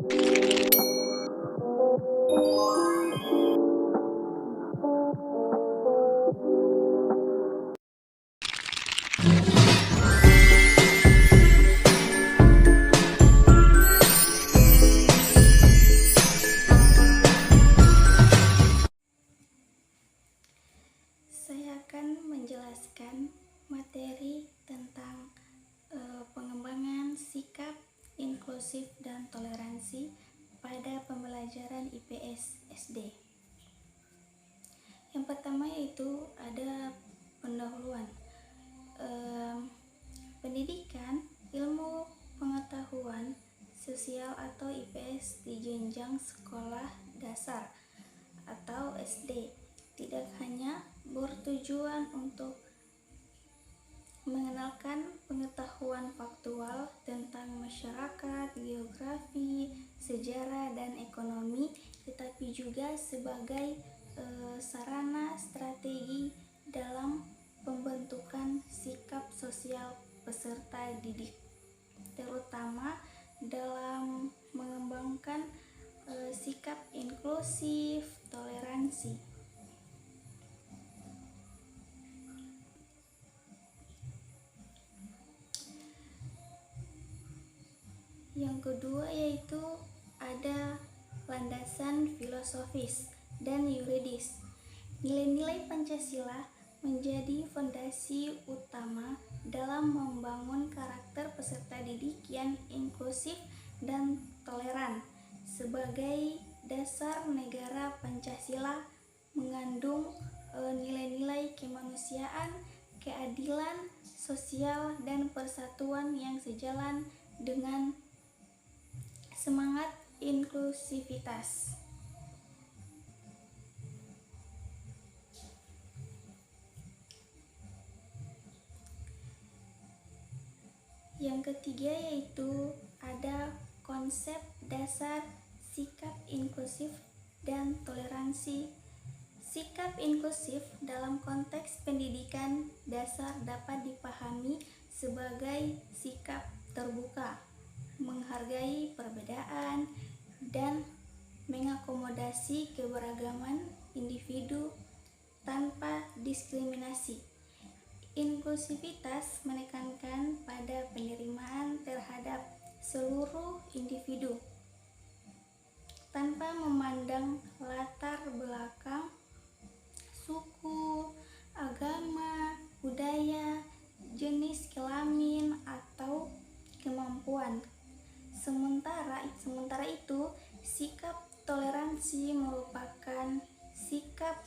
Saya akan menjelaskan materi tentang pengembangan sikap inklusif dan toleransi pada pembelajaran IPS SD. Yang pertama yaitu ada pendahuluan. Pendidikan ilmu pengetahuan sosial atau IPS di jenjang sekolah dasar atau SD tidak hanya bertujuan untuk mengenalkan pengetahuan faktual tentang masyarakat, geografi, sejarah, dan ekonomi, tetapi juga sebagai sarana strategi dalam pembentukan sikap sosial peserta didik, terutama dalam mengembangkan sikap inklusif, toleransi. Yang kedua yaitu ada landasan filosofis dan yuridis. Nilai-nilai Pancasila menjadi fondasi utama dalam membangun karakter peserta didik yang inklusif dan toleran. Sebagai dasar negara, Pancasila mengandung nilai-nilai kemanusiaan, keadilan sosial, dan persatuan yang sejalan dengan semangat inklusivitas. Yang ketiga yaitu ada konsep dasar sikap inklusif dan toleransi. Sikap inklusif dalam konteks pendidikan dasar dapat dipahami sebagai sikap terbuka, menghargai perbedaan, dan mengakomodasi keberagaman individu tanpa diskriminasi. Inklusivitas menekankan pada penerimaan terhadap seluruh individu tanpa memandang latar belakang, suku, agama, budaya, jenis kelamin, atau kemampuan. Sementara itu, sikap toleransi merupakan sikap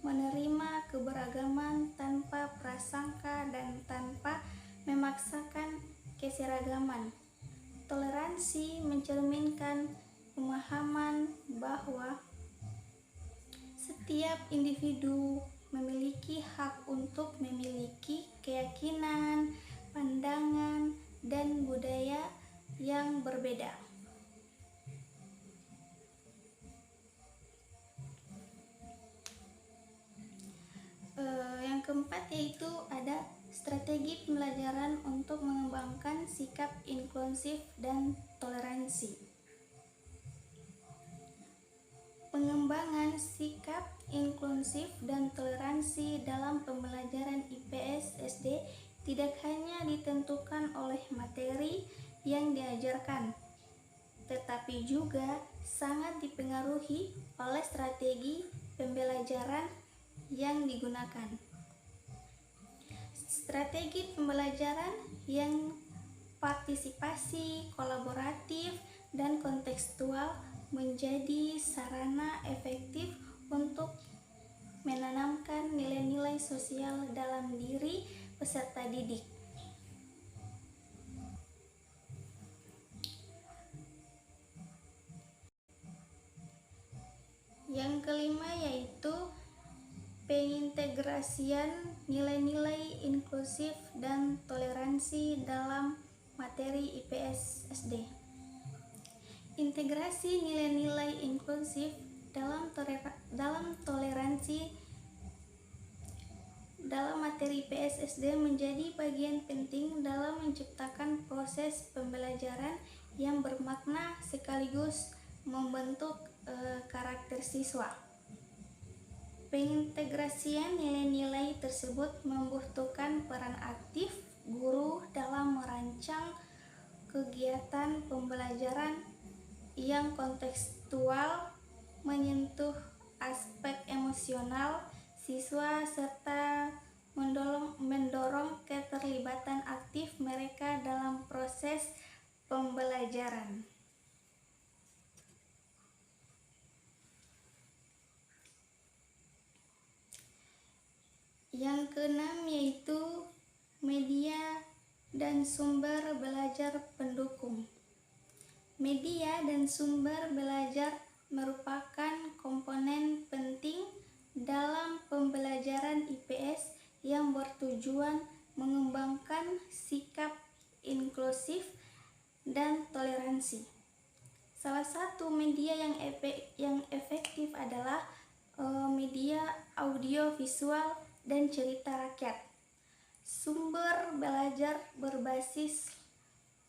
menerima keberagaman tanpa prasangka dan tanpa memaksakan keseragaman. Toleransi mencerminkan pemahaman bahwa setiap individu memiliki hak untuk memiliki keyakinan, pandangan, dan budaya yang berbeda. Yang keempat yaitu ada strategi pembelajaran untuk mengembangkan sikap inklusif dan toleransi. Pengembangan sikap inklusif dan toleransi dalam pembelajaran IPS SD tidak hanya ditentukan oleh materi yang diajarkan, tetapi juga sangat dipengaruhi oleh strategi pembelajaran yang digunakan. Strategi pembelajaran yang partisipasi, kolaboratif, dan kontekstual menjadi sarana efektif untuk menanamkan nilai-nilai sosial dalam diri peserta didik. Yang kelima yaitu pengintegrasian nilai-nilai inklusif dan toleransi dalam materi IPS SD. Integrasi nilai-nilai inklusif dalam toleransi dalam materi IPS SD menjadi bagian penting dalam menciptakan proses pembelajaran yang bermakna sekaligus membentuk karakter siswa. Pengintegrasian nilai-nilai tersebut membutuhkan peran aktif guru dalam merancang kegiatan pembelajaran yang kontekstual, menyentuh aspek emosional siswa serta mendorong keterlibatan aktif mereka dalam proses pembelajaran. Yang keenam yaitu media dan sumber belajar pendukung. Media dan sumber belajar merupakan komponen penting dalam pembelajaran IPS yang bertujuan mengembangkan sikap inklusif dan toleransi. Salah satu media yang efektif adalah media audio visual dan cerita rakyat. Sumber belajar berbasis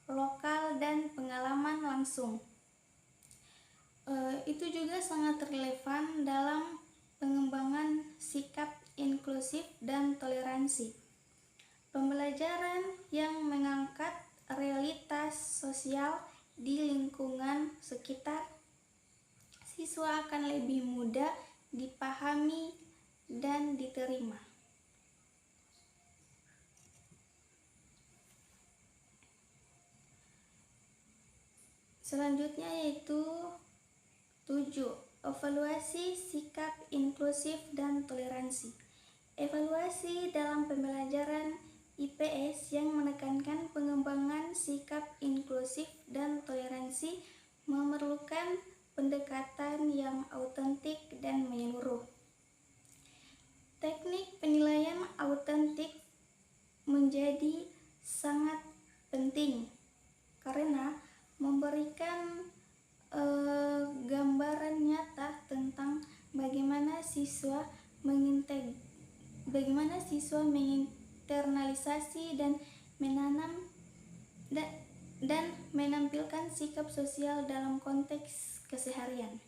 lokal dan pengalaman langsung. Itu juga sangat relevan dalam pengembangan sikap inklusif dan toleransi. Pembelajaran yang mengangkat realitas sosial di lingkungan sekitar, siswa akan lebih mudah dipahami dan diterima. Selanjutnya yaitu 7. Evaluasi sikap inklusif dan toleransi. Evaluasi dalam pembelajaran IPS yang menekankan pengembangan sikap inklusif dan toleransi memerlukan pendekatan yang autentik dan menyeluruh. Teknik penilaian autentik menjadi sangat penting karena memberikan gambaran nyata tentang bagaimana siswa menginternalisasi dan menampilkan sikap sosial dalam konteks keseharian.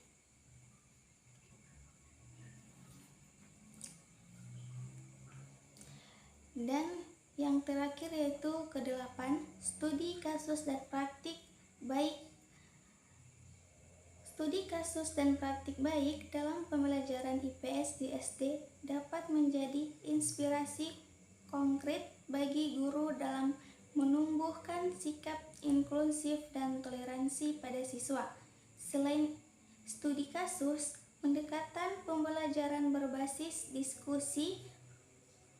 Dan yang terakhir yaitu ke-8, studi kasus dan praktik baik. Studi kasus dan praktik baik dalam pembelajaran IPS di SD dapat menjadi inspirasi konkret bagi guru dalam menumbuhkan sikap inklusif dan toleransi pada siswa. Selain studi kasus, pendekatan pembelajaran berbasis diskusi,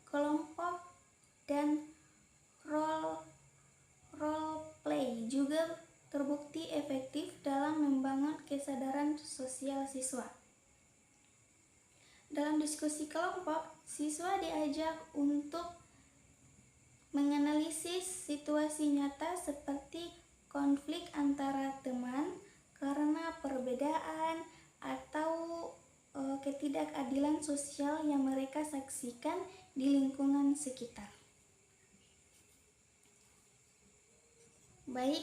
kelompok, dan role play juga terbukti efektif dalam membangun kesadaran sosial siswa. Dalam diskusi kelompok, siswa diajak untuk menganalisis situasi nyata seperti konflik antara teman karena perbedaan atau ketidakadilan sosial yang mereka saksikan di lingkungan sekitar. Baik,